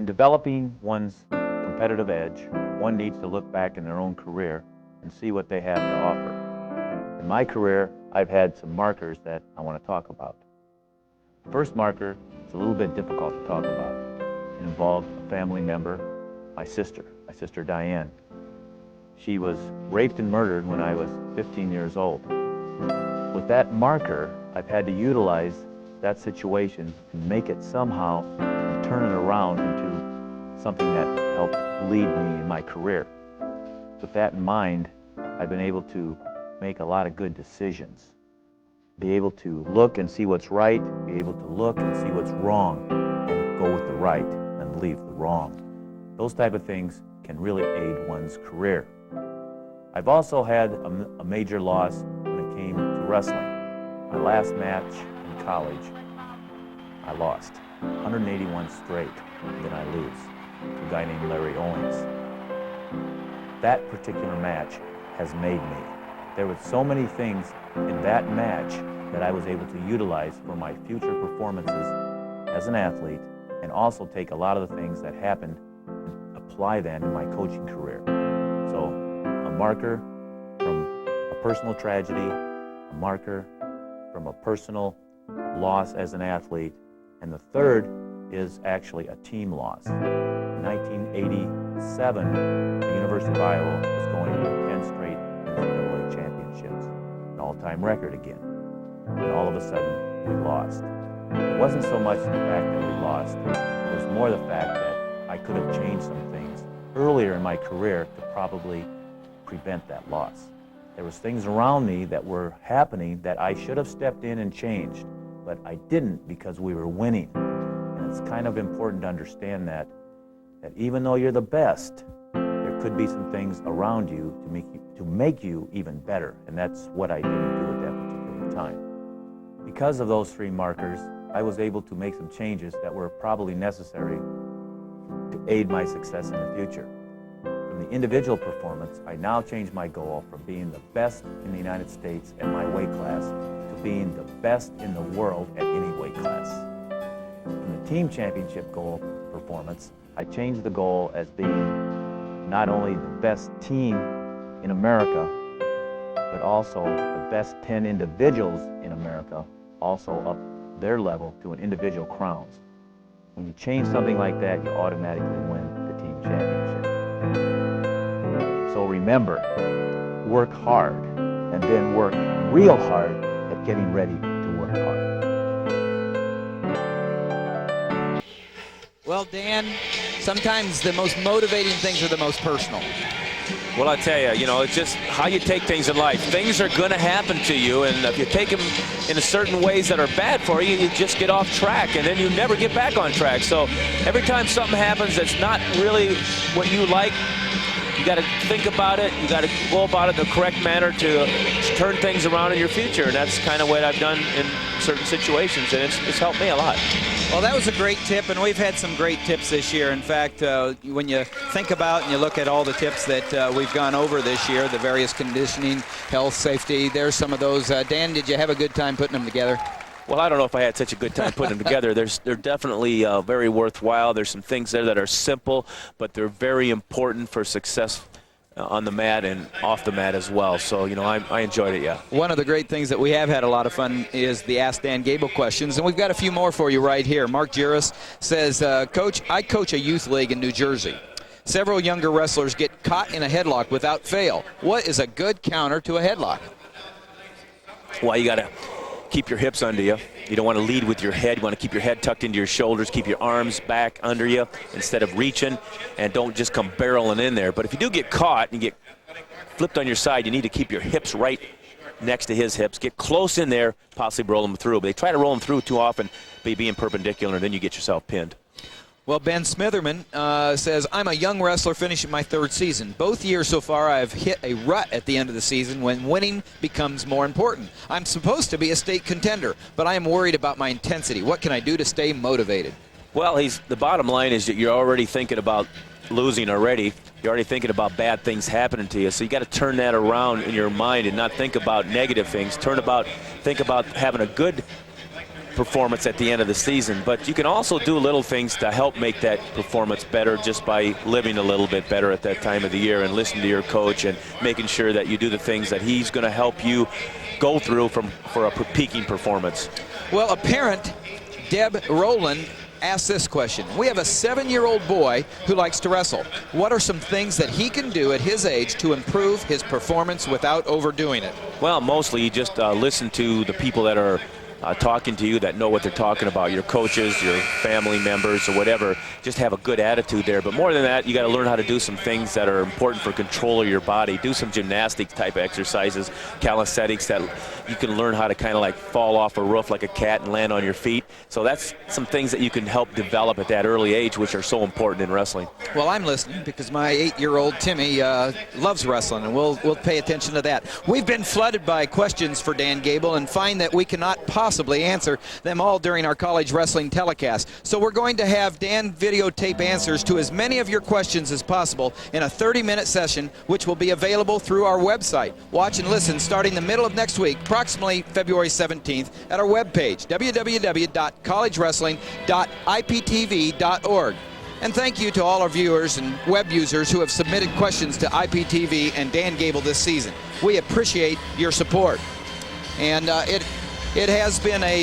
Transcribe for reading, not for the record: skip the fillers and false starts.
In developing one's competitive edge, one needs to look back in their own career and see what they have to offer. In my career, I've had some markers that I want to talk about. The first marker is a little bit difficult to talk about. It involved a family member, my sister Diane. She was raped and murdered when I was 15 years old. With that marker, I've had to utilize that situation to make it somehow and turn it around into something that helped lead me in my career. With that in mind, I've been able to make a lot of good decisions. Be able to look and see what's right, be able to look and see what's wrong, and go with the right and leave the wrong. Those type of things can really aid one's career. I've also had a major loss when it came to wrestling. My last match in college, I lost 181 straight, and then I lose to a guy named Larry Owens. That particular match has made me. There were so many things in that match that I was able to utilize for my future performances as an athlete, and also take a lot of the things that happened and apply them in my coaching career. So a marker from a personal tragedy, a marker from a personal loss as an athlete, and the third is actually a team loss. In 1987, the University of Iowa was going for 10 straight NCAA championships, an all-time record again. And all of a sudden, we lost. It wasn't so much the fact that we lost, it was more the fact that I could have changed some things earlier in my career to probably prevent that loss. There was things around me that were happening that I should have stepped in and changed, but I didn't because we were winning. And it's kind of important to understand that even though you're the best, there could be some things around you to make you even better, and that's what I didn't do at that particular time. Because of those three markers, I was able to make some changes that were probably necessary to aid my success in the future. From the individual performance, I now changed my goal from being the best in the United States at my weight class to being the best in the world at any weight class. From the team championship goal performance, I changed the goal as being not only the best team in America, but also the best 10 individuals in America, also up their level to an individual crowns. When you change something like that, you automatically win the team championship. So remember, work hard, and then work real hard at getting ready to work hard. Well, Dan, sometimes the most motivating things are the most personal. Well, I tell you, it's just how you take things in life. Things are going to happen to you, and if you take them in certain ways that are bad for you, you just get off track, and then you never get back on track. So every time something happens that's not really what you like, you got to think about it. You got to go about it in the correct manner to turn things around in your future, and that's kind of what I've done in certain situations, and it's helped me a lot. Well, that was a great tip, and we've had some great tips this year. In fact, when you think about and you look at all the tips that we've gone over this year, the various conditioning, health, safety, there's some of those. Dan, did you have a good time putting them together? Well, I don't know if I had such a good time putting them together. They're definitely very worthwhile. There's some things there that are simple, but they're very important for success on the mat and off the mat as well. So, I enjoyed it, yeah. One of the great things that we have had a lot of fun is the Ask Dan Gable questions, and we've got a few more for you right here. Mark Juris says, Coach, I coach a youth league in New Jersey. Several younger wrestlers get caught in a headlock without fail. What is a good counter to a headlock? Well, you got to keep your hips under you. You don't want to lead with your head. You want to keep your head tucked into your shoulders, keep your arms back under you instead of reaching, and don't just come barreling in there. But if you do get caught and you get flipped on your side, you need to keep your hips right next to his hips. Get close in there, possibly roll them through. But they try to roll them through too often, being perpendicular, and then you get yourself pinned. Well, Ben Smitherman says, I'm a young wrestler finishing my third season. Both years so far, I've hit a rut at the end of the season when winning becomes more important. I'm supposed to be a state contender, but I am worried about my intensity. What can I do to stay motivated? Well, the bottom line is that you're already thinking about losing already. You're already thinking about bad things happening to you. So you got to turn that around in your mind and not think about negative things. Think about having a good performance at the end of the season. But you can also do little things to help make that performance better just by living a little bit better at that time of the year and listening to your coach and making sure that you do the things that he's going to help you go through for a peaking performance. Well, a parent, Deb Rowland, asked this question. We have a 7-year-old boy who likes to wrestle. What are some things that he can do at his age to improve his performance without overdoing it? Well, mostly you just listen to the people that are talking to you, that know what they're talking about, your coaches, your family members, or whatever. Just have a good attitude there. But more than that, you got to learn how to do some things that are important for control of your body. Do some gymnastics type exercises, calisthenics, that you can learn how to kind of like fall off a roof like a cat and land on your feet. So that's some things that you can help develop at that early age, which are so important in wrestling. Well, I'm listening because my 8-year-old Timmy loves wrestling, and we'll pay attention to that. We've been flooded by questions for Dan Gable and find that we cannot possibly answer them all during our college wrestling telecast. So we're going to have Dan videotape answers to as many of your questions as possible in a 30-minute session, which will be available through our website. Watch and listen starting the middle of next week, approximately February 17th, at our webpage, www.collegewrestling.iptv.org. And thank you to all our viewers and web users who have submitted questions to IPTV and Dan Gable this season. We appreciate your support. And it has been a